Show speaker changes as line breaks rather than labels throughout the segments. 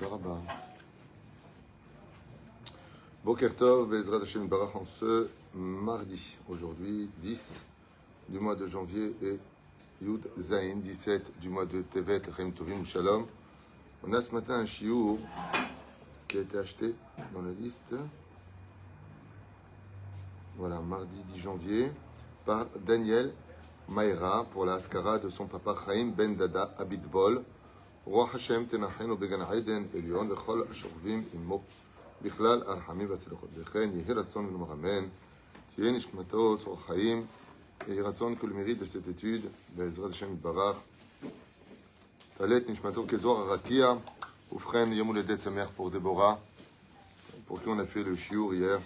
Daraba. Boker Tov, Bezrat Hashem Barach en ce mardi, aujourd'hui 10 du mois de janvier et Yud Zain, 17 du mois de Tevet, Chaim Tovim Shalom. On a ce matin un shiur qui a été acheté dans la liste. Voilà, mardi 10 janvier, par Daniel Maïra pour la askara de son papa Chaim Ben Dada Abitbol. רוח השם תנחנו בגן עדן עליון לכל השוכבים עמו בכלל הרחמים והצלחות. וכן יהי רצון ונאמר אמן, תהיה נשמתו צור חיים, יהי רצון כל מריד de cette étude, בעזרת השם יתברך, תעלה את נשמתו כזוהר הרקיע, ובכן יום הולדת שמח pour Déborah, pour qui on a fait le shiur hier,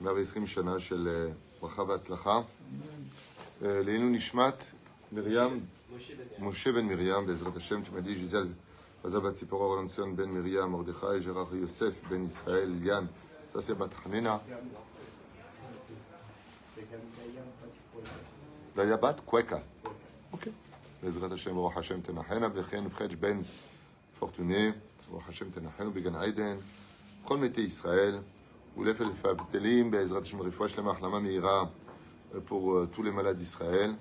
120 שנה של ברכה והצלחה. לעילוי נשמת מרים Moshe ben Miriam, Bezrat Hashem, tu m'as dit Gisèle Vazabat Tzipora Rolanson ben Miriam, Mordechai, Gérard Yosef ben Israël, Liane, ça c'est Bat Hanena. Dayabat Kweka. Ok. Bezrat Hashem, Baruch Hashem Tenachena, Bechen Fredj ben Fortuné, Baruch Hashem Tenachenu, Began Aiden, Chol Mete Israël, Oulef el Fabtelim, Bezrat Hashem Rifouach Shlema Achlama Meira pour tous les malades d'Israël.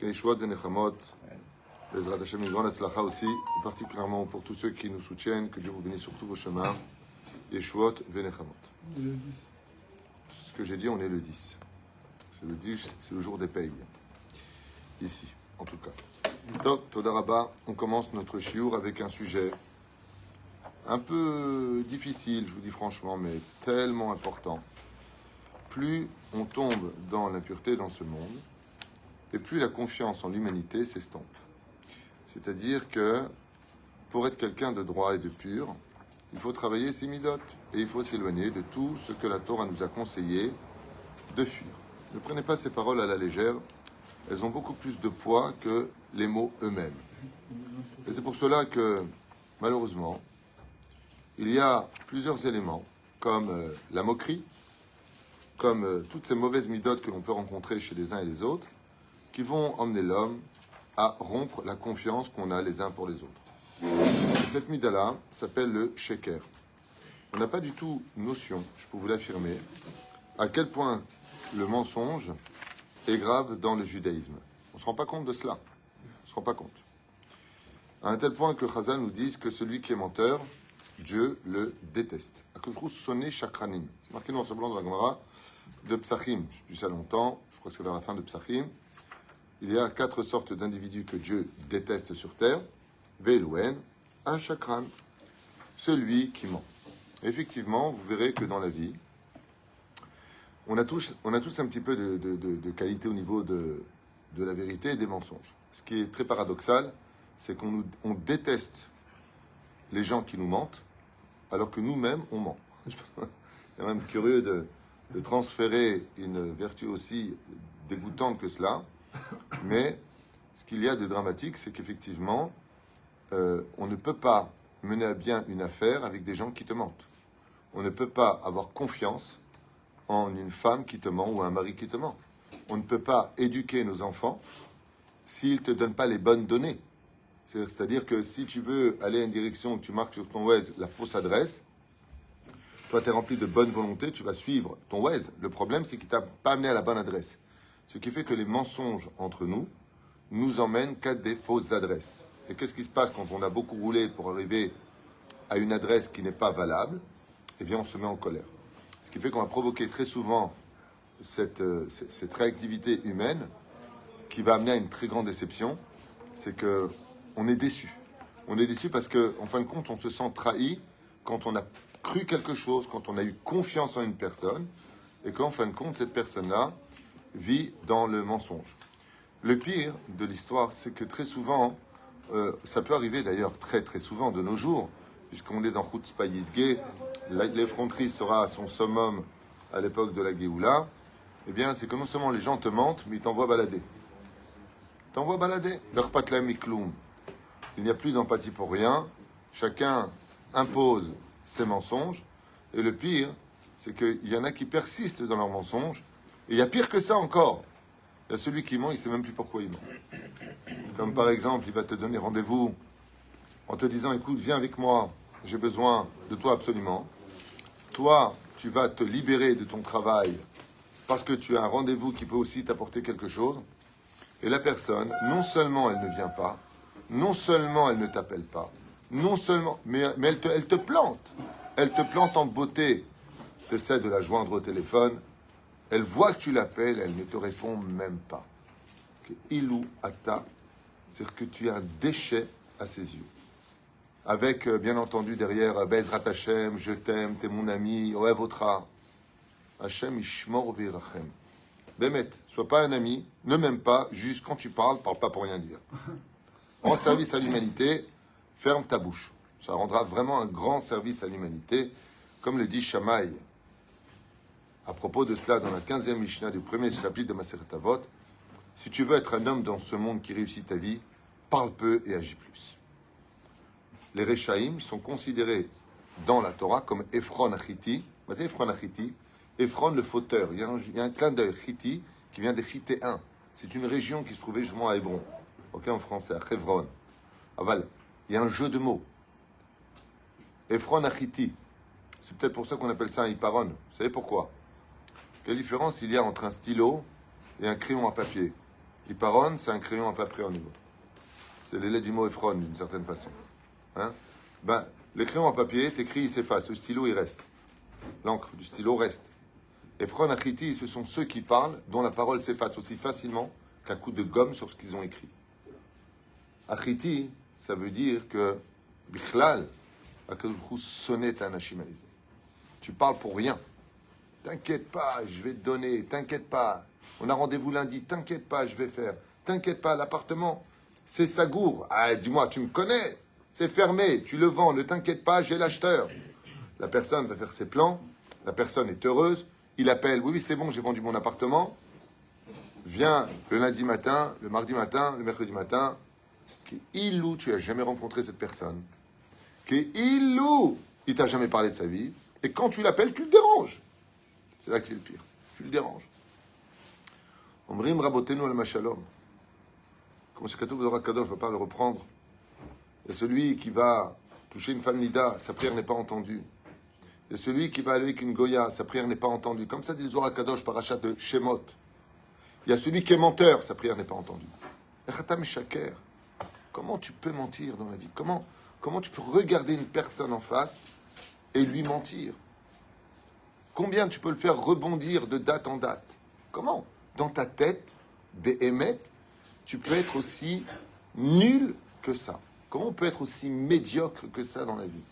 Que les Yeshuot Venechamot, Bezrat Hashem, une grande Hatzlacha aussi, et particulièrement pour tous ceux qui nous soutiennent, que Dieu vous bénisse sur tous vos chemins. Yeshuot Venechamot. Ce que j'ai dit, on est le 10. C'est le 10, c'est le jour des payes. Ici, en tout cas. Top, Toda Rabba, on commence notre shiur avec un sujet un peu difficile, je vous dis franchement, mais tellement important. Plus on tombe dans l'impureté dans ce monde, et plus la confiance en l'humanité s'estompe. C'est-à-dire que pour être quelqu'un de droit et de pur, il faut travailler ses midotes et il faut s'éloigner de tout ce que la Torah nous a conseillé de fuir. Ne prenez pas ces paroles à la légère, elles ont beaucoup plus de poids que les mots eux-mêmes. Et c'est pour cela que, malheureusement, il y a plusieurs éléments, comme la moquerie, comme toutes ces mauvaises midotes que l'on peut rencontrer chez les uns et les autres, qui vont emmener l'homme à rompre la confiance qu'on a les uns pour les autres. Et cette mida-là s'appelle le sheker. On n'a pas du tout notion, je peux vous l'affirmer, à quel point le mensonge est grave dans le judaïsme. On ne se rend pas compte de cela. On ne se rend pas compte. À un tel point que Chazal nous dit que celui qui est menteur, Dieu le déteste. Akouchrou sonné chakranim. C'est marqué noir sur blanc dans la Gemara de Psachim. Je dis ça longtemps, je crois que c'est vers la fin de Psachim. Il y a 4 sortes d'individus que Dieu déteste sur terre. Velouen, un chakran, celui qui ment. Effectivement, vous verrez que dans la vie, on a tous un petit peu de qualité au niveau de la vérité et des mensonges. Ce qui est très paradoxal, c'est qu'on déteste les gens qui nous mentent, alors que nous-mêmes, on ment. C'est même curieux de transférer une vertu aussi dégoûtante que cela. Mais ce qu'il y a de dramatique, c'est qu'effectivement, on ne peut pas mener à bien une affaire avec des gens qui te mentent. On ne peut pas avoir confiance en une femme qui te ment ou un mari qui te ment. On ne peut pas éduquer nos enfants s'ils ne te donnent pas les bonnes données. C'est-à-dire que si tu veux aller à une direction, tu marques sur ton Waze la fausse adresse, toi tu es rempli de bonne volonté, tu vas suivre ton Waze. Le problème, c'est qu'il ne t'a pas amené à la bonne adresse. Ce qui fait que les mensonges entre nous nous emmènent qu'à des fausses adresses. Et qu'est-ce qui se passe quand on a beaucoup roulé pour arriver à une adresse qui n'est pas valable? Eh bien, on se met en colère. Ce qui fait qu'on va provoquer très souvent cette réactivité humaine qui va amener à une très grande déception. C'est qu'on est déçu. On est déçu parce qu'en fin de compte, on se sent trahi quand on a cru quelque chose, quand on a eu confiance en une personne, et qu'en fin de compte, cette personne-là vit dans le mensonge. Le pire de l'histoire, c'est que très souvent, ça peut arriver d'ailleurs très très souvent de nos jours, puisqu'on est dans Chutzpah Yizgeh, l'effronterie sera à son summum à l'époque de la Géoula, eh bien c'est que non seulement les gens te mentent, mais ils t'envoient balader. T'envoient balader. Leur patlam ikloum. Il n'y a plus d'empathie pour rien, chacun impose ses mensonges, et le pire, c'est qu'il y en a qui persistent dans leurs mensonges. Et il y a pire que ça encore. Il y a celui qui ment, il ne sait même plus pourquoi il ment. Comme par exemple, il va te donner rendez-vous en te disant, écoute, viens avec moi j'ai besoin de toi absolument. Toi, tu vas te libérer de ton travail parce que tu as un rendez-vous qui peut aussi t'apporter quelque chose. Et la personne, non seulement elle ne vient pas, non seulement elle ne t'appelle pas, non seulement, mais elle te plante. Elle te plante en beauté. Tu essaies de la joindre au téléphone. Elle voit que tu l'appelles, elle ne te répond même pas. Ilou ata, c'est-à-dire que tu es un déchet à ses yeux. Avec, bien entendu, derrière, Bezrat Hashem, je t'aime, t'es mon ami, Oev Otra. Hashem ishmor virachem. Bémet, sois pas un ami, ne m'aime pas, juste quand tu parles pas pour rien dire. En service à l'humanité, ferme ta bouche. Ça rendra vraiment un grand service à l'humanité, comme le dit Shammai. À propos de cela, dans la 15e Mishnah du premier chapitre de Masechet Avot, si tu veux être un homme dans ce monde qui réussit ta vie, parle peu et agis plus. Les Rechaïm sont considérés dans la Torah comme Ephron Achiti. C'est Ephron Achiti. Ephron le fauteur. Il y a un clin d'œil Chiti qui vient des Chitéens. C'est une région qui se trouvait justement à Hébron. Ok, en français, à Hebron. Aval. Il y a un jeu de mots. Ephron Achiti. C'est peut-être pour ça qu'on appelle ça un Hiparon. Vous savez pourquoi? Quelle différence il y a entre un stylo et un crayon à papier? Hiparon, c'est un crayon à papier en niveau. C'est l'élève du mot Ephron, d'une certaine façon. Hein? Le crayon à papier, t'écris, il s'efface. Le stylo, il reste. L'encre du stylo reste. Ephron Achiti, ce sont ceux qui parlent, dont la parole s'efface aussi facilement qu'un coup de gomme sur ce qu'ils ont écrit. Achiti, ça veut dire que Bichlal, sonnet anashim alizé. Tu parles pour rien. T'inquiète pas, je vais te donner. T'inquiète pas. On a rendez-vous lundi. T'inquiète pas, je vais faire. T'inquiète pas, l'appartement, c'est Sagour. Ah, dis-moi, tu me connais. C'est fermé. Tu le vends. Ne t'inquiète pas, j'ai l'acheteur. La personne va faire ses plans. La personne est heureuse. Il appelle. Oui, c'est bon, j'ai vendu mon appartement. Viens le lundi matin, le mardi matin, le mercredi matin. Ilou, tu n'as jamais rencontré cette personne. Ilou, il t'a jamais parlé de sa vie. Et quand tu l'appelles, tu le déranges. C'est là que c'est le pire. Tu le déranges. Omrim rabotenu al mashalom. Comme c'est Katoub Dora Kadosh, je ne vais pas le reprendre. Et celui qui va toucher une femme nida, sa prière n'est pas entendue. Et celui qui va aller avec une goya, sa prière n'est pas entendue. Comme ça dit le Zohar Kadosh, parachat de Shemot. Il y a celui qui est menteur, sa prière n'est pas entendue. Echatam shaker. Comment tu peux mentir dans la vie? Comment tu peux regarder une personne en face et lui mentir? Combien tu peux le faire rebondir de date en date? Comment? Dans ta tête, Behemet, tu peux être aussi nul que ça. Comment on peut être aussi médiocre que ça dans la vie?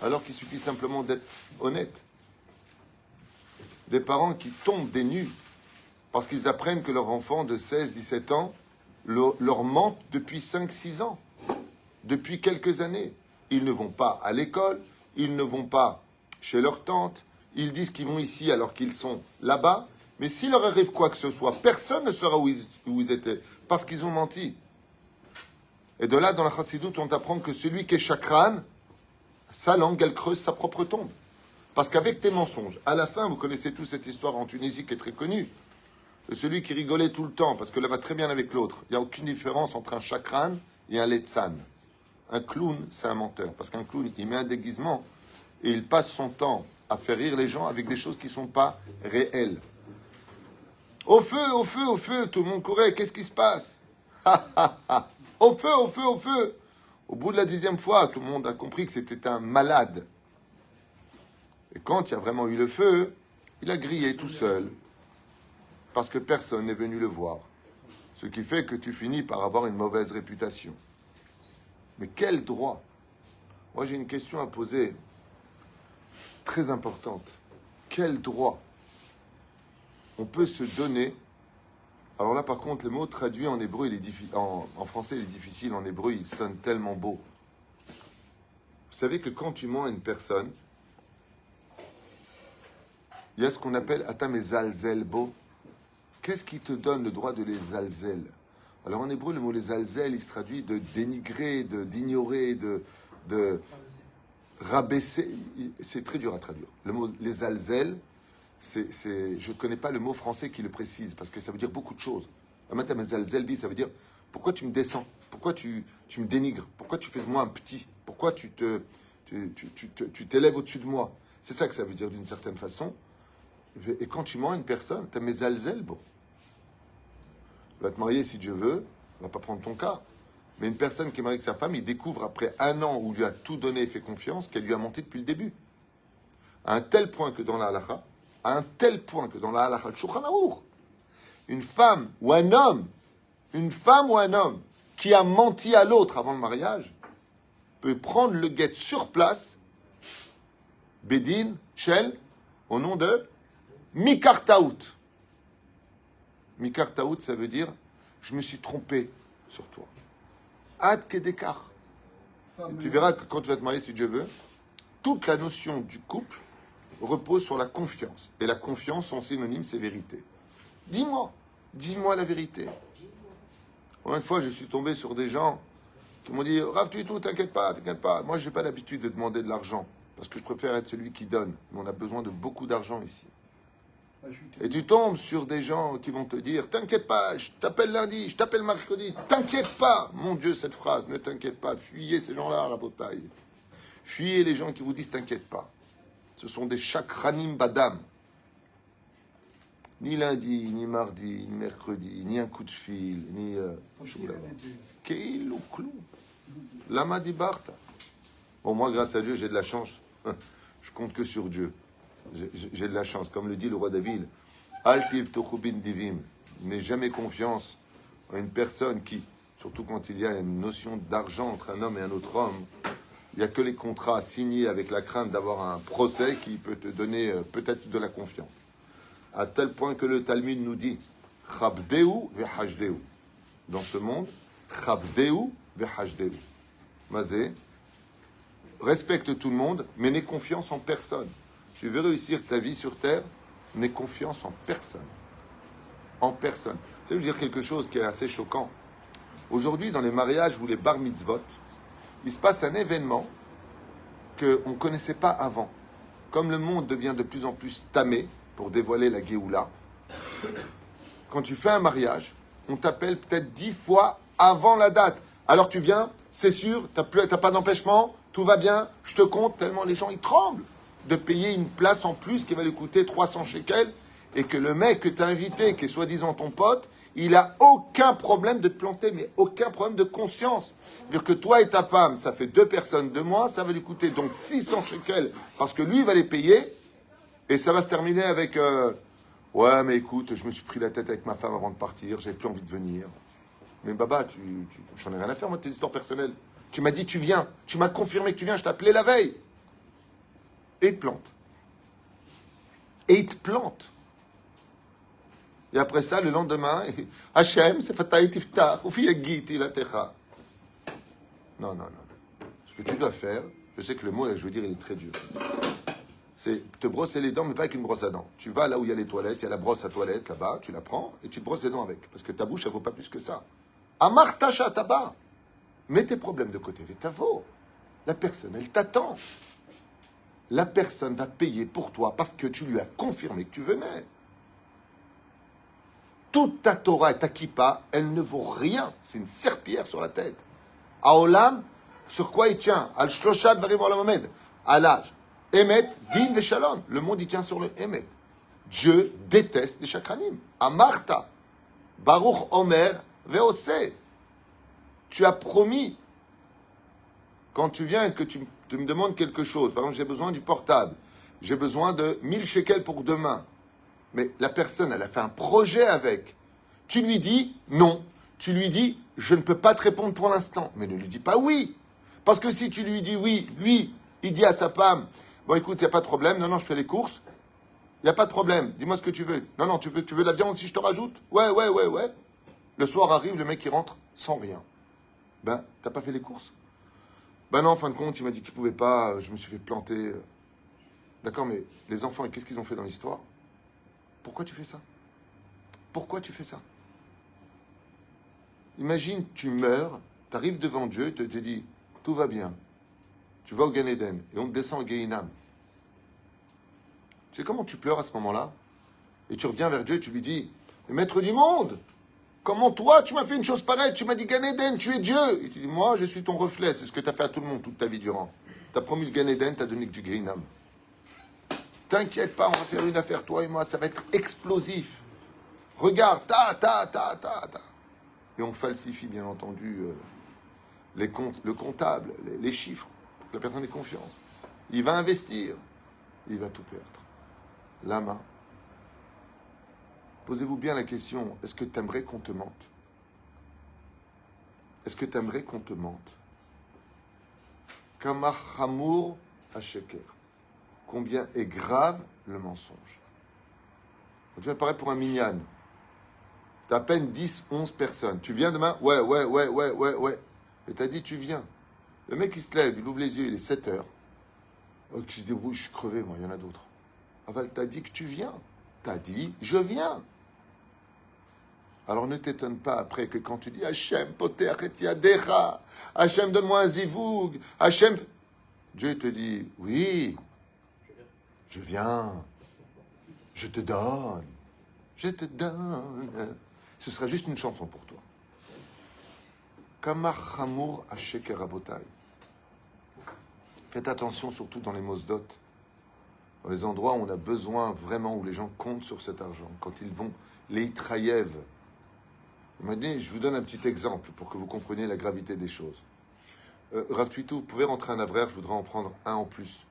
Alors qu'il suffit simplement d'être honnête. Des parents qui tombent des nues parce qu'ils apprennent que leur enfant de 16-17 ans leur ment depuis 5-6 ans, depuis quelques années. Ils ne vont pas à l'école, ils ne vont pas chez leur tante, ils disent qu'ils vont ici alors qu'ils sont là-bas, mais s'il leur arrive quoi que ce soit, personne ne saura où ils étaient, parce qu'ils ont menti. Et de là, dans la chassidoute, on t'apprend que celui qui est chakran, sa langue, elle creuse sa propre tombe. Parce qu'avec tes mensonges, à la fin, vous connaissez tous cette histoire en Tunisie qui est très connue, de celui qui rigolait tout le temps, parce que là va très bien avec l'autre. Il n'y a aucune différence entre un chakran et un letsan. Un clown, c'est un menteur, parce qu'un clown, il met un déguisement et il passe son temps à faire rire les gens avec des choses qui ne sont pas réelles. Au feu, au feu, au feu, tout le monde courait, qu'est-ce qui se passe? Au feu, au feu, au feu. Au bout de la 10e fois, tout le monde a compris que c'était un malade. Et quand il y a vraiment eu le feu, il a grillé tout seul, parce que personne n'est venu le voir. Ce qui fait que tu finis par avoir une mauvaise réputation. Mais quel droit? Moi, j'ai une question à poser, très importante. Quel droit on peut se donner? Alors là, par contre, le mot traduit en hébreu, en français, il est difficile. En hébreu, il sonne tellement beau. Vous savez que quand tu mens à une personne, il y a ce qu'on appelle atam et zalzel bo. Qu'est-ce qui te donne le droit de les zalzel? Alors en hébreu, le mot les zalzel, il se traduit de dénigrer, d'ignorer, de rabaisser. C'est très dur à traduire. Le mot les zalzel, je ne connais pas le mot français qui le précise, parce que ça veut dire beaucoup de choses. Atam et zalzel, ça veut dire pourquoi tu me descends? Pourquoi tu me dénigres? Pourquoi tu fais de moi un petit? Pourquoi tu Tu t'élèves au-dessus de moi. C'est ça que ça veut dire d'une certaine façon. Et quand tu mens à une personne, tu as mes alzels, bon. Tu vas te marier si Dieu veut, on va pas prendre ton cas. Mais une personne qui est mariée avec sa femme, il découvre après 1 an où il lui a tout donné et fait confiance qu'elle lui a menti depuis le début. À un tel point que dans la halakha, Shulchan Aruch, une femme ou un homme qui a menti à l'autre avant le mariage peut prendre le guet sur place, Bedin, Shel, au nom de Mikar Taout. Mikar Taout, ça veut dire je me suis trompé sur toi. Ad Kedekar. Tu verras que quand tu vas te marier, si Dieu veut, toute la notion du couple repose sur la confiance. Et la confiance, son synonyme, c'est vérité. Dis-moi la vérité. Combien de fois je suis tombé sur des gens qui m'ont dit Rav, tu es tout, t'inquiète pas. Moi, je n'ai pas l'habitude de demander de l'argent parce que je préfère être celui qui donne. Mais on a besoin de beaucoup d'argent ici. Et tu tombes sur des gens qui vont te dire t'inquiète pas, je t'appelle lundi, je t'appelle mercredi, t'inquiète pas. Mon Dieu, cette phrase, ne t'inquiète pas. Fuyez ces gens-là à la bataille. Fuyez les gens qui vous disent t'inquiète pas. Ce sont des chakranim badam. Ni lundi, ni mardi, ni mercredi, ni un coup de fil, ni... Keil ou clou. Lama di Barta. Bon, moi, grâce à Dieu, j'ai de la chance. Je compte que sur Dieu. J'ai de la chance. Comme le dit le roi David, Altiv tochubin divim. N'aie jamais confiance en une personne qui, surtout quand il y a une notion d'argent entre un homme et un autre homme, il n'y a que les contrats signés avec la crainte d'avoir un procès qui peut te donner peut-être de la confiance. À tel point que le Talmud nous dit Chabdeu vehashdeu. Dans ce monde, Chabdeu vehashdeu. Mazé, respecte tout le monde, mais n'aie confiance en personne. Tu veux réussir ta vie sur terre, n'aie confiance en personne. En personne. Ça veut dire quelque chose qui est assez choquant. Aujourd'hui, dans les mariages ou les bar mitzvot, il se passe un événement qu'on ne connaissait pas avant. Comme le monde devient de plus en plus tamé pour dévoiler la Géoula, quand tu fais un mariage, on t'appelle peut-être 10 fois avant la date. Alors tu viens, c'est sûr, t'as pas d'empêchement, tout va bien, je te compte, tellement les gens ils tremblent de payer une place en plus qui va lui coûter 300 shekels et que le mec que tu as invité, qui est soi-disant ton pote, il a aucun problème de te planter, mais aucun problème de conscience. C'est-à-dire que toi et ta femme, ça fait 2 personnes de moins, ça va lui coûter donc 600 shekels parce que lui il va les payer et ça va se terminer avec ouais mais écoute, je me suis pris la tête avec ma femme avant de partir, j'avais plus envie de venir. Mais Baba, j'en ai rien à faire moi de tes histoires personnelles. Tu m'as dit tu viens, tu m'as confirmé que tu viens, je t'ai appelé la veille. Et il te plante. Et il te plante. Et après ça, le lendemain, Hachem, c'est Fataï Tiftar, ou Fiyagiti la Techa. Non. Ce que tu dois faire, je sais que le mot, là, je veux dire, il est très dur. C'est te brosser les dents, mais pas avec une brosse à dents. Tu vas là où il y a les toilettes, il y a la brosse à toilette là-bas, tu la prends et tu te brosses les dents avec. Parce que ta bouche, elle vaut pas plus que ça. Amar Tacha Taba. Mets tes problèmes de côté, Vétavo. La personne, elle t'attend. La personne va payer pour toi parce que tu lui as confirmé que tu venais. Toute ta Torah et ta kippa, elle ne vaut rien. C'est une serpillière sur la tête. Aolam, sur quoi il tient? Al-Shloshat varim olam hamed. À l'âge. Emet, din veshalom. Le monde, il tient sur le Emet. Dieu déteste les chakranim. Amarta. Baruch Omer veose. Tu as promis, quand tu viens et que tu me demandes quelque chose, par exemple, j'ai besoin du portable, j'ai besoin de 1000 shekels pour demain. Mais la personne, elle a fait un projet avec. Tu lui dis non. Tu lui dis, je ne peux pas te répondre pour l'instant. Mais ne lui dis pas oui. Parce que si tu lui dis oui, lui, il dit à sa femme, bon écoute, il n'y a pas de problème, non, je fais les courses. Il n'y a pas de problème, dis-moi ce que tu veux. Non, tu veux de la viande si je te rajoute? Ouais. Le soir arrive, le mec il rentre sans rien. Ben, t'as pas fait les courses? Ben non, en fin de compte, il m'a dit qu'il pouvait pas, je me suis fait planter. D'accord, mais les enfants, qu'est-ce qu'ils ont fait dans l'histoire? Pourquoi tu fais ça? Pourquoi tu fais ça? Imagine, tu meurs, tu arrives devant Dieu, et te dit, tout va bien. Tu vas au Gan Eden, et on te descend au Gehinam. Tu sais comment tu pleures à ce moment-là? Et tu reviens vers Dieu et tu lui dis, maître du monde, comment toi, tu m'as fait une chose pareille? Tu m'as dit Gan Eden, tu es Dieu. Et tu dis, moi, je suis ton reflet, c'est ce que tu as fait à tout le monde toute ta vie durant. T'as promis le Gan Eden, t'as donné que du Greenham. T'inquiète pas, on va faire une affaire, toi et moi, ça va être explosif. Regarde, ta. Et on falsifie, bien entendu, les comptes, le comptable, les chiffres, pour que la personne ait confiance. Il va investir, il va tout perdre. Lama. Posez-vous bien la question, est-ce que tu aimerais qu'on te mente? Est-ce que tu aimerais qu'on te mente? Kama chamour hasheker. Combien est grave le mensonge? Quand tu vas paraître pour un minyan, tu as à peine 10, 11 personnes. Tu viens demain? Ouais. Et tu as dit, tu viens. Le mec, il se lève, il ouvre les yeux, il est 7 heures. Qui se débrouille, je suis crevé, moi, il y en a d'autres. Aval, t'as dit que tu viens. T'as dit, je viens. Alors ne t'étonne pas après que quand tu dis Hachem, poter et yadecha, Hachem, donne-moi un zivoug, Hachem. Dieu te dit, oui, je viens, je te donne. Ce sera juste une chanson pour toi. Kamar chamour hasheker rabotai. Faites attention surtout dans les mosdot, dans les endroits où on a besoin vraiment, où les gens comptent sur cet argent, quand ils vont les trayev. Maintenant, je vous donne un petit exemple pour que vous compreniez la gravité des choses. Rav Tuitou, vous pouvez rentrer un avraire, je voudrais en prendre un en plus.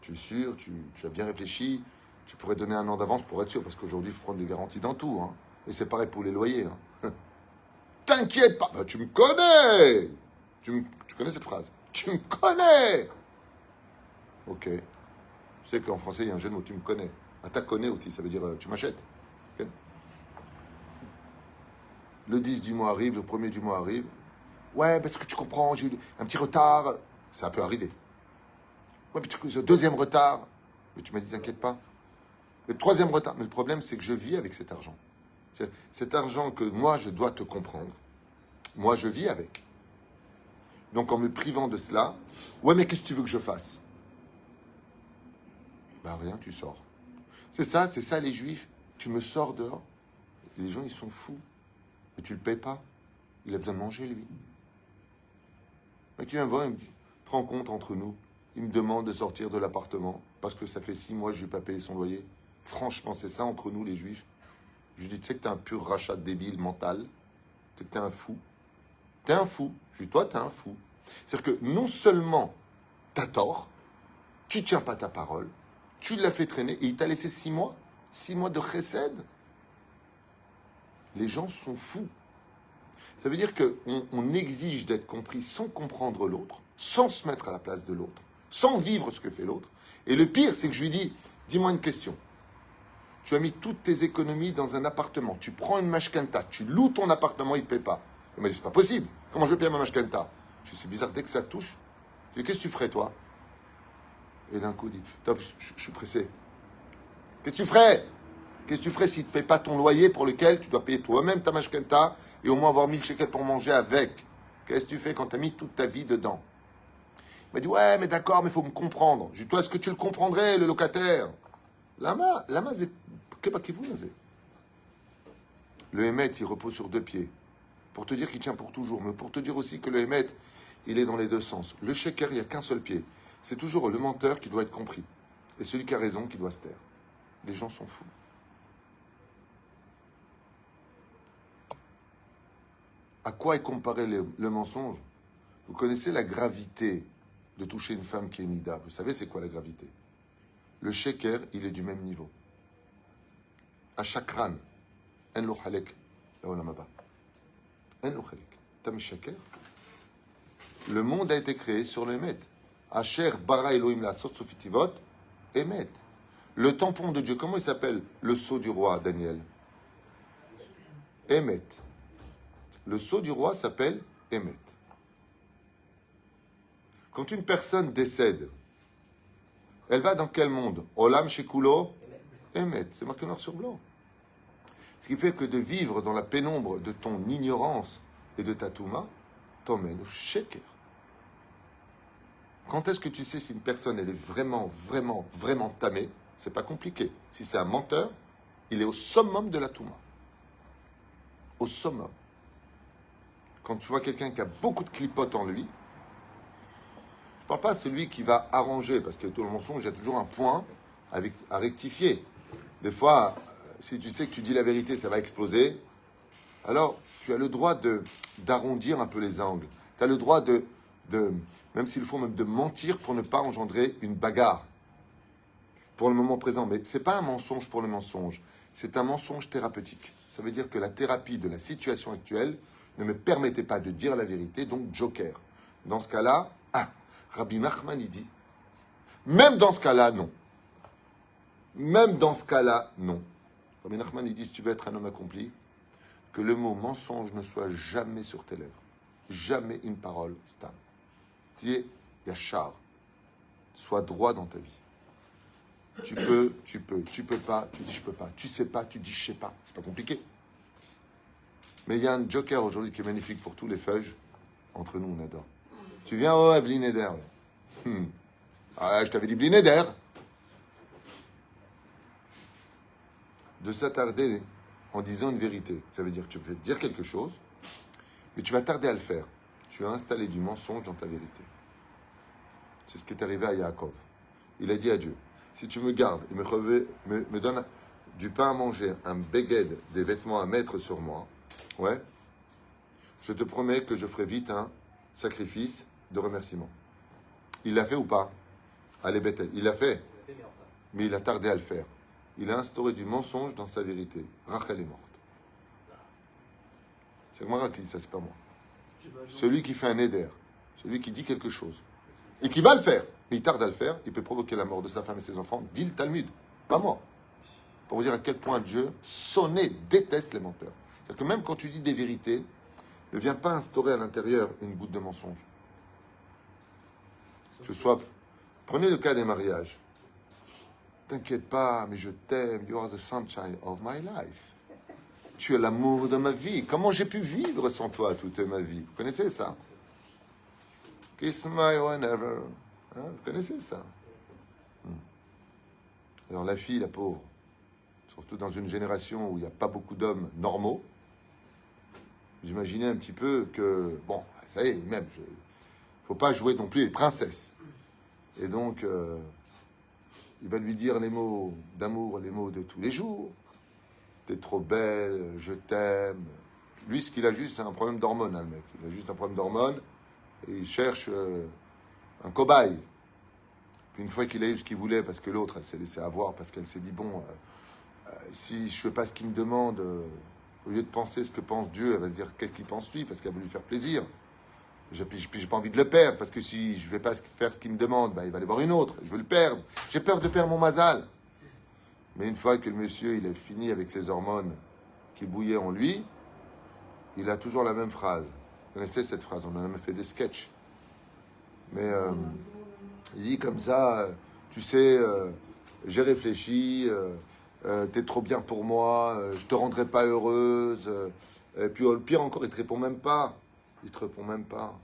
Tu es sûr, tu as bien réfléchi, tu pourrais donner un an d'avance pour être sûr, parce qu'aujourd'hui, il faut prendre des garanties dans tout. Hein. Et c'est pareil pour les loyers. Hein. T'inquiète pas, tu me connais. Tu connais cette phrase? Tu me connais. Ok. Tu sais qu'en français, il y a un jeu de mots, tu me connais. Ah, t'as connais aussi, ça veut dire tu m'achètes. Okay. Le 10 du mois arrive, le 1er du mois arrive. Ouais, parce que tu comprends, j'ai eu un petit retard. Ça peut arriver. Ouais, mais le deuxième retard. Mais tu m'as dit, t'inquiète pas. Le 3e retard. Mais le problème, c'est que je vis avec cet argent. C'est cet argent que moi, je dois te comprendre. Moi, je vis avec. Donc, en me privant de cela, ouais, mais qu'est-ce que tu veux que je fasse? Ben rien, tu sors. C'est ça les Juifs. Tu me sors dehors. Les gens, ils sont fous. Mais tu le payes pas. Il a besoin de manger, lui. Mais qui vient me voir, il me dit, te rends compte entre nous, il me demande de sortir de l'appartement parce que ça fait 6 mois que je n'ai pas payé son loyer. Franchement, c'est ça entre nous, les Juifs. Je lui dis, tu sais que t'es un pur rachat débile mental. Tu sais que t'es un fou. T'es un fou. Je lui dis, toi, t'es un fou. C'est-à-dire que non seulement t'as tort, tu tiens pas ta parole, tu l'as fait traîner et il t'a laissé 6 mois. 6 mois de chesed. Les gens sont fous. Ça veut dire qu'on exige d'être compris sans comprendre l'autre, sans se mettre à la place de l'autre, sans vivre ce que fait l'autre. Et le pire, c'est que je lui dis, dis-moi une question. Tu as mis toutes tes économies dans un appartement. Tu prends une mashkenta, tu loues ton appartement, il ne paie pas. Il m'a dit, c'est pas possible. Comment je paye ma mashkenta? Je dis, c'est bizarre, dès que ça touche. Je dis, qu'est-ce que tu ferais, toi? Et d'un coup, il dit, je suis pressé. Qu'est-ce que tu ferais? Qu'est-ce que tu ferais s'il ne te paye pas ton loyer pour lequel tu dois payer toi-même ta mashkenta et au moins avoir 1000 shekels pour manger avec? Qu'est-ce que tu fais quand tu as mis toute ta vie dedans? Il m'a dit, ouais, mais d'accord, mais il faut me comprendre. Je lui ai dit, toi, est-ce que tu le comprendrais, le locataire? Lama, c'est que pas qui vous nasez. Le Hémet, il repose sur 2 pieds. Pour te dire qu'il tient pour toujours, mais pour te dire aussi que le Hémet, il est dans les 2 sens. Le sheker, il n'y a qu'un seul pied. C'est toujours le menteur qui doit être compris. Et celui qui a raison qui doit se taire. Les gens sont fous. À quoi est comparé le mensonge? Vous connaissez la gravité de toucher une femme qui est nida. Vous savez c'est quoi la gravité? Le sheker, il est du même niveau. À chakran, en lo chalek, la olamaba. En lo chalek. Tam sheker. Le monde a été créé sur le Emet. Asher bara Elohim la sot sofitivot, Emet. Le tampon de Dieu, comment il s'appelle le sceau du roi, Daniel? Emet. Le sceau du roi s'appelle Emet. Quand une personne décède, elle va dans quel monde? Olam Shekulo Emet. C'est marqué noir sur blanc. Ce qui fait que de vivre dans la pénombre de ton ignorance et de ta touma t'emmène au sheker. Quand est-ce que tu sais si une personne elle est vraiment tamée? C'est pas compliqué. Si c'est un menteur, il est au summum de la touma. Au summum. Quand tu vois quelqu'un qui a beaucoup de clipotes en lui, ne parle pas de celui qui va arranger, parce que tout le mensonge, il y a toujours un point à rectifier. Des fois, si tu sais que tu dis la vérité, ça va exploser, alors tu as le droit d'arrondir un peu les angles. Tu as le droit même s'il faut même de mentir pour ne pas engendrer une bagarre pour le moment présent. Mais ce n'est pas un mensonge pour le mensonge, c'est un mensonge thérapeutique. Ça veut dire que la thérapie de la situation actuelle ne me permettait pas de dire la vérité, donc joker. Dans ce cas-là, Rabbi Nachman, il dit, même dans ce cas-là, non. Même dans ce cas-là, non. Rabbi Nachman, il dit, si tu veux être un homme accompli, que le mot mensonge ne soit jamais sur tes lèvres. Jamais une parole stam. Tu es yachar. Sois droit dans ta vie. Tu peux pas, tu dis je peux pas. Tu sais pas, tu dis je sais pas. C'est pas compliqué. Mais il y a un joker aujourd'hui qui est magnifique pour tous les feuilles. Entre nous, on adore. Tu viens, ouais, Blinéder. Ah, je t'avais dit Blinéder. De s'attarder en disant une vérité. Ça veut dire que tu peux dire quelque chose, mais tu vas tarder à le faire. Tu as installé du mensonge dans ta vérité. C'est ce qui est arrivé à Yaakov. Il a dit à Dieu, si tu me gardes et me donnes du pain à manger, un beged, des vêtements à mettre sur moi, ouais, je te promets que je ferai vite un sacrifice de remerciement. Il l'a fait ou pas? Allez, Bethel, il l'a fait, mais il a tardé à le faire. Il a instauré du mensonge dans sa vérité. Rachel est morte. C'est moi qui dit ça, c'est pas moi. Celui qui fait un éder, celui qui dit quelque chose, et qui va le faire, mais il tarde à le faire, il peut provoquer la mort de sa femme et ses enfants, dit le Talmud, pas moi. Pour vous dire à quel point Dieu, sonné, déteste les menteurs. C'est-à-dire que même quand tu dis des vérités, ne viens pas instaurer à l'intérieur une goutte de mensonge. Prenez le cas des mariages. T'inquiète pas, mais je t'aime. You are the sunshine of my life. Tu es l'amour de ma vie. Comment j'ai pu vivre sans toi toute ma vie? Vous connaissez ça? Kiss my whenever. Hein, vous connaissez ça? Alors la fille, la pauvre, surtout dans une génération où il n'y a pas beaucoup d'hommes normaux, vous imaginez un petit peu que, bon, ça y est, même, il ne faut pas jouer non plus les princesses. Et donc, il va lui dire les mots d'amour, les mots de tous les jours. T'es trop belle, je t'aime. Lui, ce qu'il a juste, c'est un problème d'hormones, hein, le mec. Il a juste un problème d'hormones et il cherche un cobaye. Puis une fois qu'il a eu ce qu'il voulait, parce que l'autre, elle s'est laissée avoir, parce qu'elle s'est dit, bon, si je fais pas ce qu'il me demande, au lieu de penser ce que pense Dieu, elle va se dire qu'est-ce qu'il pense lui, parce qu'elle veut lui faire plaisir. J'ai pas envie de le perdre, parce que si je ne vais pas faire ce qu'il me demande, ben, il va aller voir une autre. Je veux le perdre. J'ai peur de perdre mon mazal. Mais une fois que le monsieur il est fini avec ses hormones qui bouillaient en lui, il a toujours la même phrase. Vous connaissez cette phrase? On en a même fait des sketchs. Mais il dit comme ça, tu sais, j'ai réfléchi, t'es trop bien pour moi, je te rendrai pas heureuse. Et puis le pire encore, il te répond même pas. Il te répond même pas.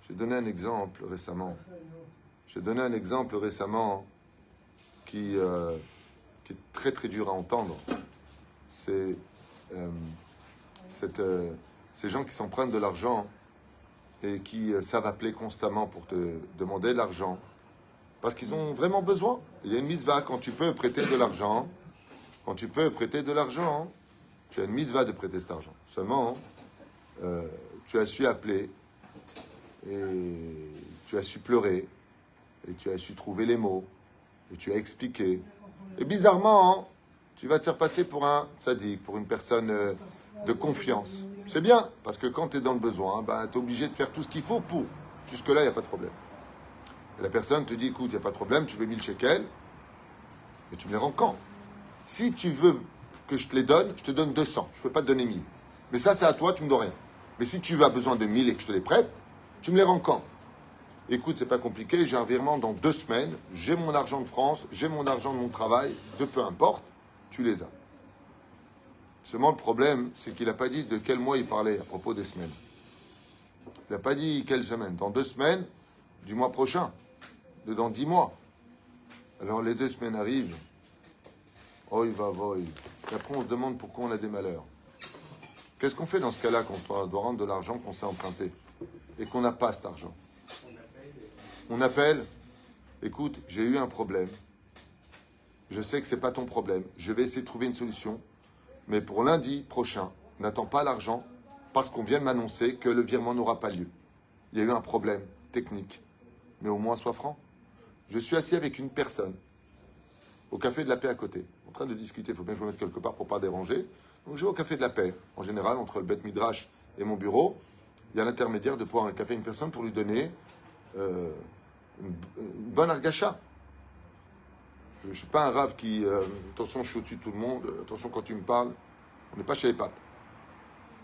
J'ai donné un exemple récemment. Qui est très très dur à entendre. C'est ces gens qui s'empruntent de l'argent et qui savent appeler constamment pour te demander de l'argent parce qu'ils ont vraiment besoin. Il y a une mitzvah quand tu peux prêter de l'argent. Quand tu peux prêter de l'argent, tu as une mitzvah de prêter cet argent. Seulement, tu as su appeler et tu as su pleurer et tu as su trouver les mots et tu as expliqué. Et bizarrement, tu vas te faire passer pour un sadique, pour une personne de confiance. C'est bien, parce que quand tu es dans le besoin, ben, tu es obligé de faire tout ce qu'il faut pour. Jusque-là, il n'y a pas de problème. Et la personne te dit, écoute, il n'y a pas de problème, tu veux 1000 shekels, mais tu me les rends quand? Si tu veux que je te les donne, je te donne 200. Je ne peux pas te donner 1000. Mais ça, c'est à toi, tu me dois rien. Mais si tu as besoin de 1000 et que je te les prête, tu me les rends quand? Écoute, c'est pas compliqué, j'ai un virement dans 2 semaines, j'ai mon argent de France, j'ai mon argent de mon travail, de peu importe, tu les as. Seulement le problème, c'est qu'il n'a pas dit de quel mois il parlait à propos des semaines. Il n'a pas dit quelle semaine. Dans 2 semaines, du mois prochain, dans 10 mois. Alors les 2 semaines arrivent, oh il va, et après on se demande pourquoi on a des malheurs. Qu'est-ce qu'on fait dans ce cas-là quand on doit rendre de l'argent qu'on s'est emprunté et qu'on n'a pas cet argent? On appelle. Écoute, j'ai eu un problème. Je sais que ce n'est pas ton problème. Je vais essayer de trouver une solution. Mais pour lundi prochain, n'attends pas l'argent parce qu'on vient de m'annoncer que le virement n'aura pas lieu. Il y a eu un problème technique. Mais au moins, sois franc. Je suis assis avec une personne au café de la paix à côté, en train de discuter. Il faut bien que je me mette quelque part pour ne pas déranger. Donc je vais au café de la paix. En général, entre le Beth Midrash et mon bureau, il y a l'intermédiaire de pouvoir un café à une personne pour lui donner une bonne argacha. Je ne suis pas un rave qui... attention, je suis au-dessus de tout le monde. Attention, quand tu me parles, on n'est pas chez les papes.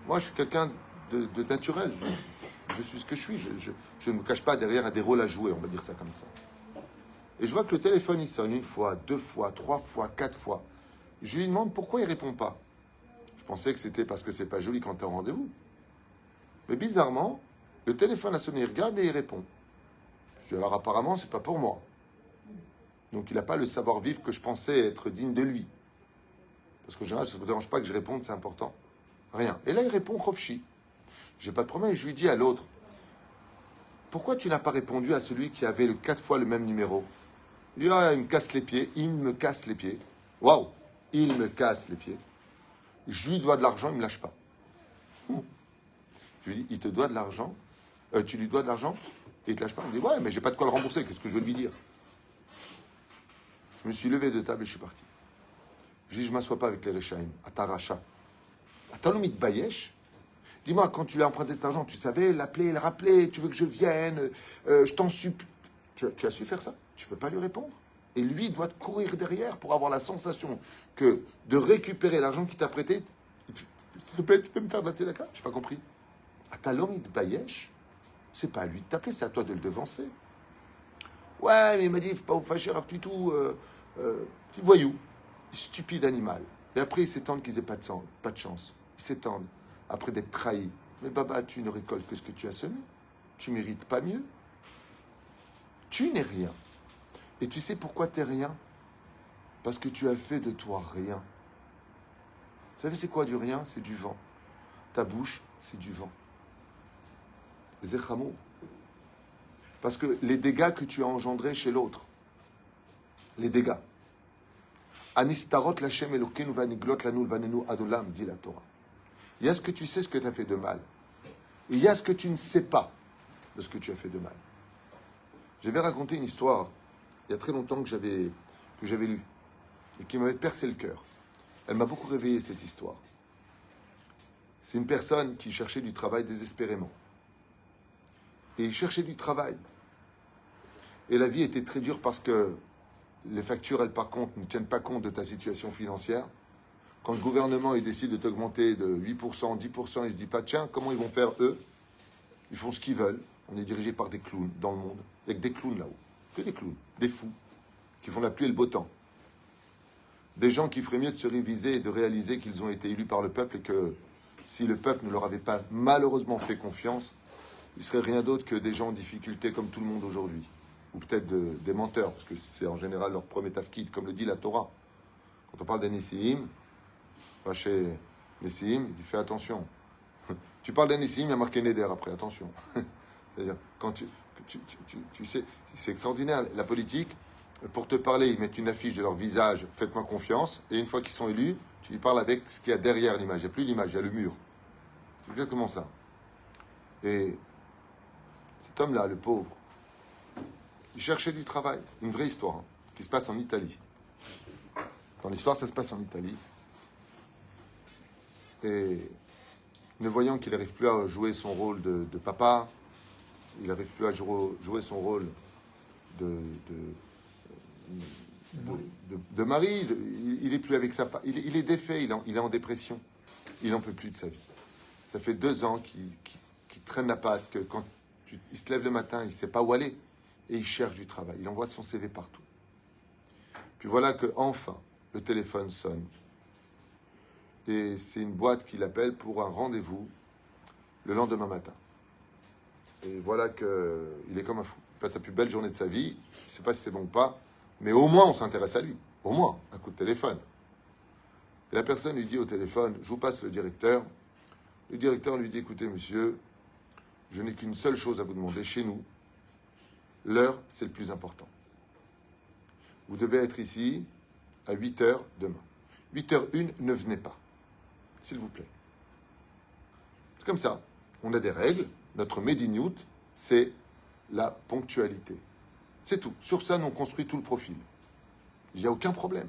Moi, je suis quelqu'un de naturel. Je suis ce que je suis. Je ne me cache pas derrière des rôles à jouer, on va dire ça comme ça. Et je vois que le téléphone, il sonne une fois, deux fois, trois fois, quatre fois. Je lui demande pourquoi il ne répond pas. Je pensais que c'était parce que c'est pas joli quand tu es en rendez-vous. Mais bizarrement, le téléphone a sonné, il regarde et il répond. Je dis alors apparemment, c'est pas pour moi. Donc il n'a pas le savoir-vivre que je pensais être digne de lui. Parce qu'en général, ça ne me dérange pas que je réponde, c'est important. Rien. Et là, il répond Khofchi. J'ai pas de problème. Et je lui dis à l'autre, pourquoi tu n'as pas répondu à celui qui avait 4 fois le même numéro? Il dit, ah, il me casse les pieds. Il me casse les pieds. Waouh! Il me casse les pieds. Je lui dois de l'argent, il ne me lâche pas. Je lui dis, il te doit de l'argent? Tu lui dois de l'argent? Et il ne te lâche pas. Il me dit, ouais, mais j'ai pas de quoi le rembourser. Qu'est-ce que je veux lui dire? Je me suis levé de table et je suis parti. Je dis, je ne m'assois pas avec les Rechaim, à Taracha. À Talomit Bayesh. Dis-moi, quand tu l'as emprunté cet argent, tu savais l'appeler, le rappeler, tu veux que je vienne, je t'en supplie. Tu as su faire ça? Tu ne peux pas lui répondre. Et lui, il doit te courir derrière pour avoir la sensation que de récupérer l'argent qu'il t'a prêté. S'il te plaît, tu peux me faire de la tzedaka? Je n'ai pas compris. À Talomit Bayesh, c'est pas à lui de t'appeler, c'est à toi de le devancer. Ouais, mais il m'a dit, il ne faut pas vous fâcher, Rav Tutou, petit voyou, stupide animal. Et après, ils s'étendent qu'ils n'aient pas de chance. Ils s'étendent après d'être trahis. Mais Baba, tu ne récoltes que ce que tu as semé. Tu ne mérites pas mieux. Tu n'es rien. Et tu sais pourquoi tu n'es rien? Parce que tu as fait de toi rien. Vous savez, c'est quoi du rien? C'est du vent. Ta bouche, c'est du vent. Zechamo. Parce que les dégâts que tu as engendrés chez l'autre, les dégâts. Anistarot lachem Elokeinu vaniglot lanu vanenu adolam, dit la Torah. Il y a ce que tu sais, ce que tu as fait de mal. Et il y a ce que tu ne sais pas de ce que tu as fait de mal. Je vais raconter une histoire, il y a très longtemps que j'avais lue, et qui m'avait percé le cœur. Elle m'a beaucoup réveillé, cette histoire. C'est une personne qui cherchait du travail désespérément. Et il cherchait du travail. Et la vie était très dure parce que les factures, elles, par contre, ne tiennent pas compte de ta situation financière. Quand le gouvernement il décide de t'augmenter de 8%, 10%, il se dit pas, tiens, comment ils vont faire, eux? Ils font ce qu'ils veulent. On est dirigé par des clowns dans le monde. Il n'y a que des clowns là-haut. Que des clowns, des fous, qui font la pluie et le beau temps. Des gens qui feraient mieux de se réviser et de réaliser qu'ils ont été élus par le peuple et que si le peuple ne leur avait pas malheureusement fait confiance, ils seraient rien d'autre que des gens en difficulté comme tout le monde aujourd'hui. Ou peut-être des menteurs, parce que c'est en général leur premier tafkid, comme le dit la Torah. Quand on parle des Nessim, chez Nessim, il dit fais attention. Tu parles des Nessim, il y a marqué Neder après, attention. C'est-à-dire, quand tu sais, c'est extraordinaire. La politique, pour te parler, ils mettent une affiche de leur visage, faites-moi confiance, et une fois qu'ils sont élus, tu lui parles avec ce qu'il y a derrière l'image. Il n'y a plus l'image, il y a le mur. C'est exactement ça. Et cet homme-là, le pauvre, il cherchait du travail. Une vraie histoire, hein, qui se passe en Italie. Dans l'histoire, ça se passe en Italie. Et ne voyant qu'il n'arrive plus à jouer son rôle de papa, il n'arrive plus à jouer son rôle de mari, il n'est plus avec sa femme, il est défait, il est en dépression, il n'en peut plus de sa vie. Ça fait 2 ans qu'il traîne la patte, que quand il se lève le matin, il ne sait pas où aller, et il cherche du travail, il envoie son CV partout. Puis voilà que enfin le téléphone sonne, et c'est une boîte qui l'appelle pour un rendez-vous le lendemain matin. Et voilà qu'il est comme un fou. Il passe la plus belle journée de sa vie. Je ne sais pas si c'est bon ou pas, mais au moins on s'intéresse à lui. Au moins, un coup de téléphone. Et la personne lui dit au téléphone, je vous passe le directeur. Le directeur lui dit, écoutez monsieur, je n'ai qu'une seule chose à vous demander chez nous. L'heure, c'est le plus important. Vous devez être ici à 8 heures demain. 8h01, ne venez pas. S'il vous plaît. C'est comme ça. On a des règles. Notre Mediniout, c'est la ponctualité. C'est tout. Sur ça, nous on construit tout le profil. Il n'y a aucun problème.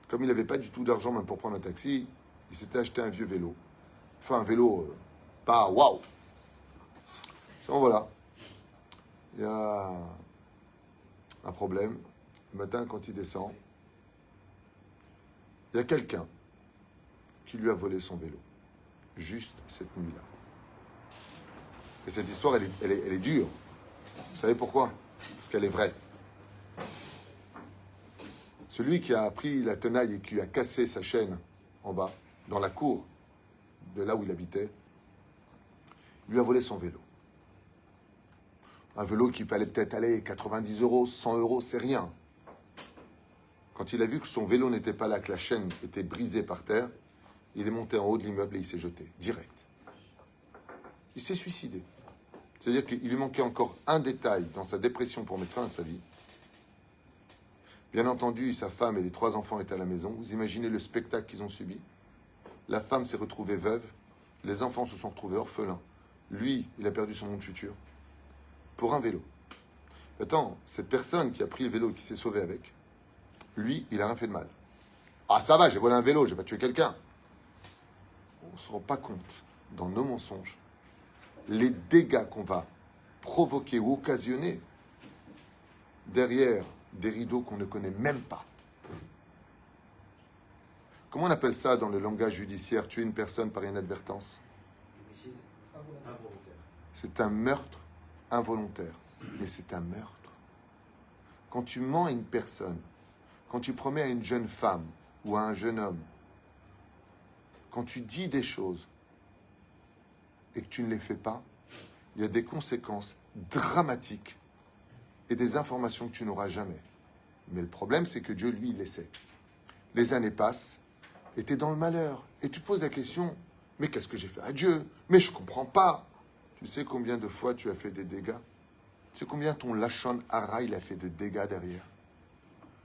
Comme il n'avait pas du tout d'argent même pour prendre un taxi, il s'était acheté un vieux vélo. Enfin, un vélo, pas waouh. Donc voilà. Il y a un problème. Le matin, quand il descend, il y a quelqu'un qui lui a volé son vélo. Juste cette nuit-là. Et cette histoire, elle est dure. Vous savez pourquoi? Parce qu'elle est vraie. Celui qui a pris la tenaille et qui a cassé sa chaîne en bas, dans la cour de là où il habitait, lui a volé son vélo. Un vélo qui fallait peut-être aller 90 euros, 100 euros, c'est rien. Quand il a vu que son vélo n'était pas là, que la chaîne était brisée par terre, il est monté en haut de l'immeuble et il s'est jeté, direct. Il s'est suicidé. C'est-à-dire qu'il lui manquait encore un détail dans sa dépression pour mettre fin à sa vie. Bien entendu, sa femme et les 3 enfants étaient à la maison. Vous imaginez le spectacle qu'ils ont subi? La femme s'est retrouvée veuve. Les enfants se sont retrouvés orphelins. Lui, il a perdu son monde futur. Pour un vélo. Attends, cette personne qui a pris le vélo et qui s'est sauvée avec, lui, il n'a rien fait de mal. Ah, ça va, j'ai volé un vélo, j'ai pas tué quelqu'un. On ne se rend pas compte, dans nos mensonges, les dégâts qu'on va provoquer ou occasionner derrière des rideaux qu'on ne connaît même pas. Comment on appelle ça dans le langage judiciaire, tuer une personne par inadvertance? C'est un meurtre involontaire. Mais c'est un meurtre. Quand tu mens à une personne, quand tu promets à une jeune femme ou à un jeune homme, quand tu dis des choses et que tu ne les fais pas, il y a des conséquences dramatiques et des informations que tu n'auras jamais. Mais le problème, c'est que Dieu, lui, il les sait. Les années passent et tu es dans le malheur. Et tu te poses la question, mais qu'est-ce que j'ai fait à Dieu? Mais je ne comprends pas. Tu sais combien de fois tu as fait des dégâts? Tu sais combien ton Lachon Hara, il a fait de dégâts derrière?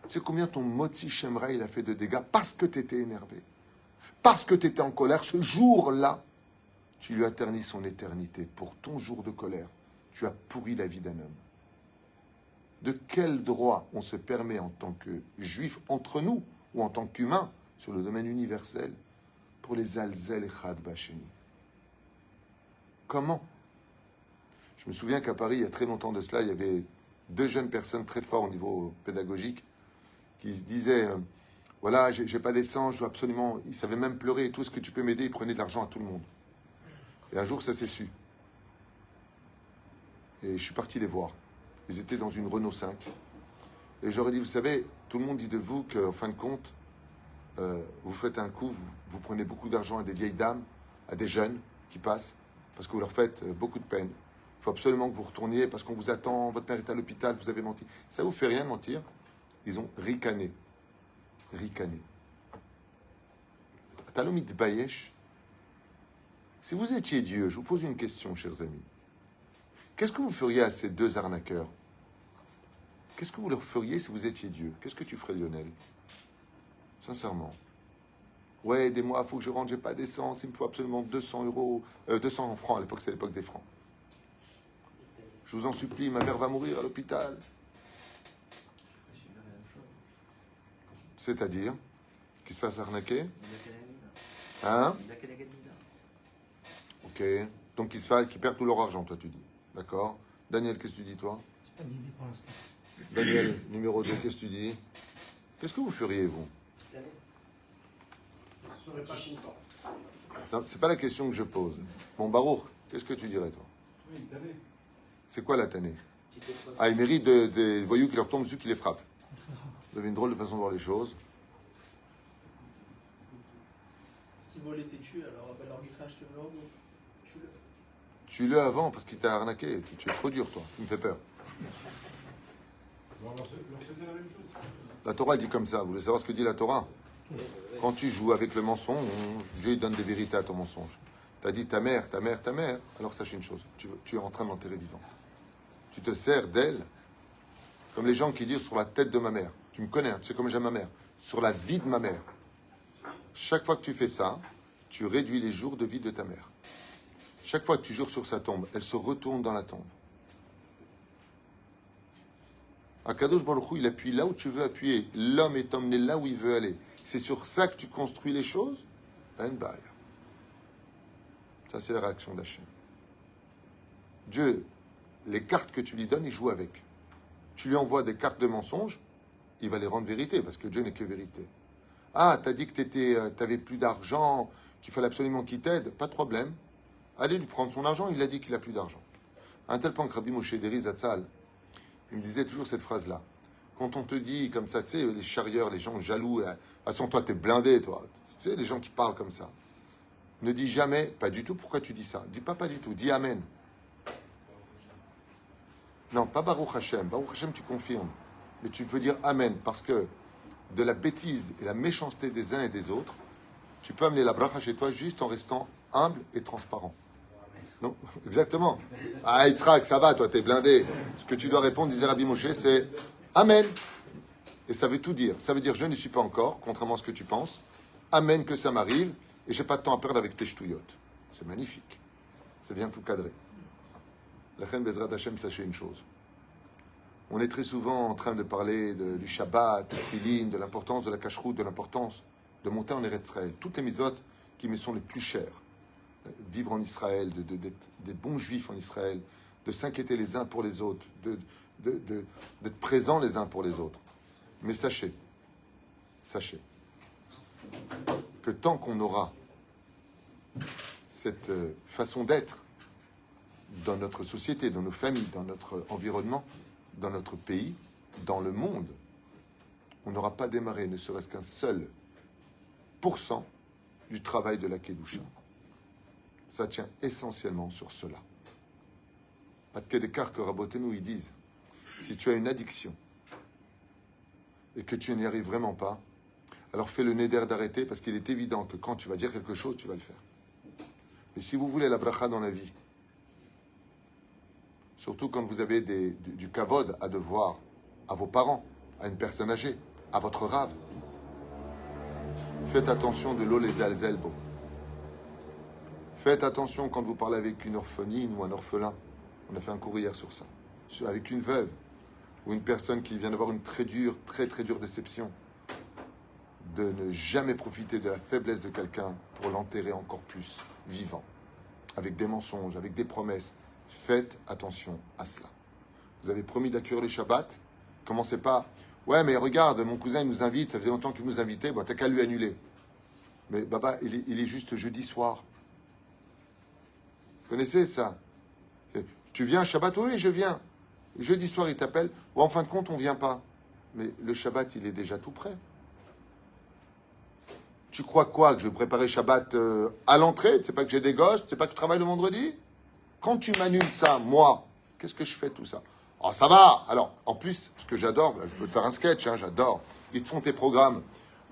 Tu sais combien ton Motzi Shemra, il a fait de dégâts parce que tu étais énervé? Parce que tu étais en colère, ce jour-là, tu lui as terni son éternité. Pour ton jour de colère, tu as pourri la vie d'un homme. De quel droit on se permet en tant que juif, entre nous, ou en tant qu'humain, sur le domaine universel, pour les alzel et chad basheni? Comment? Je me souviens qu'à Paris, il y a très longtemps de cela, il y avait 2 jeunes personnes très fortes au niveau pédagogique qui se disaient voilà, j'ai pas d'essence, je dois absolument. Ils savaient même pleurer et tout. Est-ce que tu peux m'aider? Ils prenaient de l'argent à tout le monde. Et un jour, ça s'est su. Et je suis parti les voir. Ils étaient dans une Renault 5. Et j'aurais dit, vous savez, tout le monde dit de vous qu'en fin de compte, vous faites un coup, vous prenez beaucoup d'argent à des vieilles dames, à des jeunes qui passent, parce que vous leur faites beaucoup de peine. Il faut absolument que vous retourniez parce qu'on vous attend, votre mère est à l'hôpital, vous avez menti. Ça vous fait rien mentir? Ils ont ricané. Ricané. Talomit Bayesh. Si vous étiez Dieu, je vous pose une question, chers amis. Qu'est-ce que vous feriez à ces 2 arnaqueurs? Qu'est-ce que vous leur feriez si vous étiez Dieu? Qu'est-ce que tu ferais, Lionel? Sincèrement. Ouais, aidez-moi, il faut que je rentre, j'ai pas d'essence, il me faut absolument 200 euros, 200 francs, à l'époque, c'est l'époque des francs. Je vous en supplie, ma mère va mourir à l'hôpital. C'est-à-dire qu'il se fasse arnaquer? Hein? Ok. Donc qu'ils perdent tout leur argent, toi, tu dis. D'accord. Daniel, qu'est-ce que tu dis, toi?
J'ai pas d'idée pour l'instant.
Daniel, numéro 2, qu'est-ce que tu dis? Qu'est-ce que vous feriez, vous?
Je ne serais pas content.
Non, c'est pas la question que je pose. Bon, Baruch, qu'est-ce que tu dirais, toi?
Oui, une tannée.
C'est quoi la tannée? Ah, ils méritent des voyous qui leur tombent dessus, qui les frappent. Vous avez une drôle de façon de voir les choses.
Si voler c'est tuer, alors appelle l'arbitrage, tu veux tue-le.
Tue-le avant, parce qu'il t'a arnaqué. Tu es trop dur, toi. Tu me fais peur.
Bon, alors, c'était la même chose.
La Torah, elle dit comme ça. Vous voulez savoir ce que dit la Torah? Quand tu joues avec le mensonge, Dieu il donne des vérités à ton mensonge. Tu as dit ta mère, ta mère, ta mère. Alors sache une chose, tu es en train de l'enterrer vivant. tu te sers d'elle comme les gens qui disent sur la tête de ma mère. Tu me connais, hein, tu sais comment j'aime ma mère. Sur la vie de ma mère. Chaque fois que tu fais ça, tu réduis les jours de vie de ta mère. Chaque fois que tu jures sur sa tombe, elle se retourne dans la tombe. Akadosh Baruch Hu, il appuie là où tu veux appuyer. L'homme est emmené là où il veut aller. C'est sur ça que tu construis les choses. Ça, c'est la réaction d'Hachem. Dieu, les cartes que tu lui donnes, il joue avec. Tu lui envoies des cartes de mensonges, il va les rendre vérité, parce que Dieu n'est que vérité. Ah, t'as dit que t'avais plus d'argent, qu'il fallait absolument qu'il t'aide. Pas de problème. Allez lui prendre son argent, il a dit qu'il a plus d'argent. À un tel point que Rabbi Moshe Deri Zatzal, il me disait toujours cette phrase-là. Quand on te dit comme ça, tu sais, les charrieurs, les gens jaloux, façon, toi, t'es blindé, toi. Tu sais, les gens qui parlent comme ça. Ne dis jamais, pas du tout, pourquoi tu dis ça? Dis pas du tout, dis Amen. Non, pas Baruch Hashem. Baruch Hashem, tu confirmes. Mais tu peux dire Amen, parce que de la bêtise et la méchanceté des uns et des autres, tu peux amener la bracha chez toi juste en restant humble et transparent. Non, exactement. Ah, Yitzhak, ça va, toi, t'es blindé. Ce que tu dois répondre, disait Rabbi Moshe, c'est Amen. Et ça veut tout dire. Ça veut dire, je ne suis pas encore, contrairement à ce que tu penses. Amen, que ça m'arrive, et j'ai pas de temps à perdre avec tes ch'touillottes. C'est magnifique. C'est bien tout cadré. La reine Bezrat Hashem, sachez une chose. On est très souvent en train de parler du Shabbat, du Tfilin, de l'importance de la cacheroute, de l'importance de monter en Eretz Israël. Toutes les mitzvot qui me sont les plus chères. Vivre en Israël, d'être des bons juifs en Israël, de s'inquiéter les uns pour les autres, d'être présents les uns pour les autres. Mais sachez que tant qu'on aura cette façon d'être dans notre société, dans nos familles, dans notre environnement, dans notre pays, dans le monde, on n'aura pas démarré ne serait-ce qu'un seul % du travail de la Kedusha. Ça tient essentiellement sur cela. À Kedekar que Rabotenu, ils disent, si tu as une addiction et que tu n'y arrives vraiment pas, alors fais le néder d'arrêter, parce qu'il est évident que quand tu vas dire quelque chose, tu vas le faire. Mais si vous voulez la bracha dans la vie, surtout quand vous avez du kavod à devoir à vos parents, à une personne âgée, à votre rave, faites attention de l'eau les alzelbo. Faites attention quand vous parlez avec une orpheline ou un orphelin. On a fait un cours hier sur ça. Avec une veuve ou une personne qui vient d'avoir une très dure déception. De ne jamais profiter de la faiblesse de quelqu'un pour l'enterrer encore plus vivant. Avec des mensonges, avec des promesses. Faites attention à cela. Vous avez promis d'accueillir le Shabbat. Commencez pas. Ouais, mais regarde, mon cousin il nous invite. Ça faisait longtemps qu'il nous invitait. Bon, t'as qu'à lui annuler. Mais Baba, il est juste jeudi soir. Vous connaissez ça? Tu viens Shabbat? Oui, je viens. Jeudi soir, il t'appelle. Bon, en fin de compte, on vient pas. Mais le Shabbat, il est déjà tout prêt. Tu crois quoi? Que je vais préparer Shabbat à l'entrée? Tu sais pas que j'ai des gosses? Tu sais pas que je travaille le vendredi? Quand tu m'annules ça, moi, qu'est-ce que je fais de tout ça? Oh, ça va. Alors, en plus, ce que j'adore, je peux te faire un sketch, hein, j'adore. Ils te font tes programmes.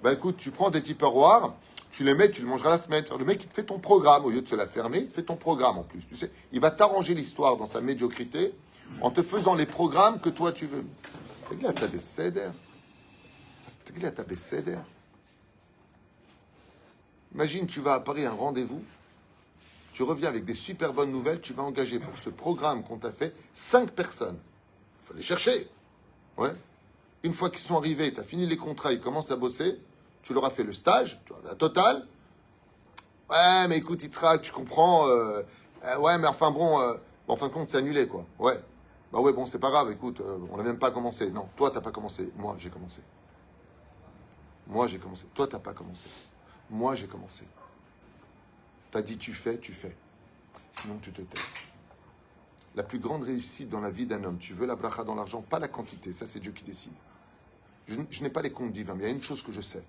Ben écoute, tu prends des Tupperware, tu les mets, tu le mangeras la semaine. Le mec, il te fait ton programme. Au lieu de se la fermer, il te fait ton programme en plus. Tu sais, il va t'arranger l'histoire dans sa médiocrité en te faisant les programmes que toi tu veux. Regarde, t'as des céder. Regarde, t'as des céder. Imagine, tu vas à Paris, un rendez-vous. Tu reviens avec des super bonnes nouvelles. Tu vas engager pour ce programme qu'on t'a fait 5 personnes. Il faut les chercher. Ouais. Une fois qu'ils sont arrivés, tu as fini les contrats, ils commencent à bosser. Tu leur as fait le stage, tu as la totale. Ouais, mais écoute, Yitzhak, tu comprends. Ouais, mais enfin bon, en fin de compte, c'est annulé, quoi. Ouais. Bah ouais, bon, c'est pas grave, écoute, on n'a même pas commencé. Non, toi, t'as pas commencé. Moi, j'ai commencé. Moi, j'ai commencé. Toi, t'as pas commencé. Moi, j'ai commencé. T'as dit tu fais. Sinon, tu te tais. La plus grande réussite dans la vie d'un homme, tu veux la bracha dans l'argent, pas la quantité, ça c'est Dieu qui décide. Je n'ai pas les comptes divins, mais il y a une chose que je sais.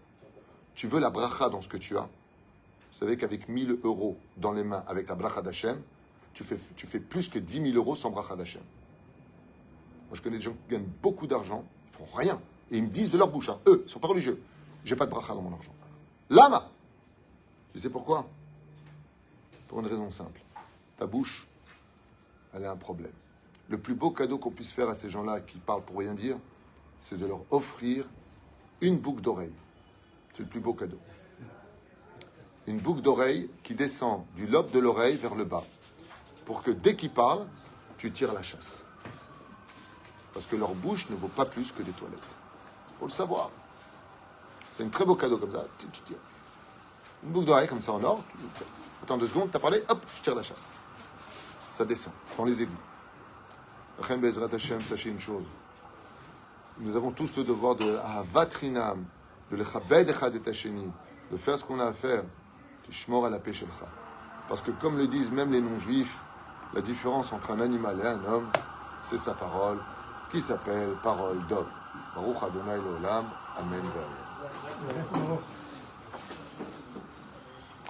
Tu veux la bracha dans ce que tu as. Vous savez qu'avec 1000 € dans les mains, avec la bracha d'Hachem, tu fais plus que 10 000 € sans bracha d'Hachem. Moi, je connais des gens qui gagnent beaucoup d'argent, ils font rien. Et ils me disent de leur bouche, hein, eux, ils ne sont pas religieux. J'ai pas de bracha dans mon argent. Lama. Tu sais pourquoi? Pour une raison simple. Ta bouche, elle a un problème. Le plus beau cadeau qu'on puisse faire à ces gens-là qui parlent pour rien dire, c'est de leur offrir une boucle d'oreille. C'est le plus beau cadeau. Une boucle d'oreille qui descend du lobe de l'oreille vers le bas. Pour que dès qu'ils parlent, tu tires la chasse. Parce que leur bouche ne vaut pas plus que des toilettes. Il faut le savoir. C'est un très beau cadeau comme ça. Tu tires. Une boucle d'oreille comme ça en or. Attends 2 secondes, tu as parlé, hop, je tire la chasse. Ça descend dans les égouts. Chen Bezrat Hashem, sachez une chose. Nous avons tous le devoir de Avatrinam, de l'Echabed Echad et Hasheni, de faire ce qu'on a à faire. Tishmor à la pêche. Parce que comme le disent même les non-juifs, la différence entre un animal et un homme, c'est sa parole, qui s'appelle parole d'homme. Baruch Adonai L'Olam. Amen.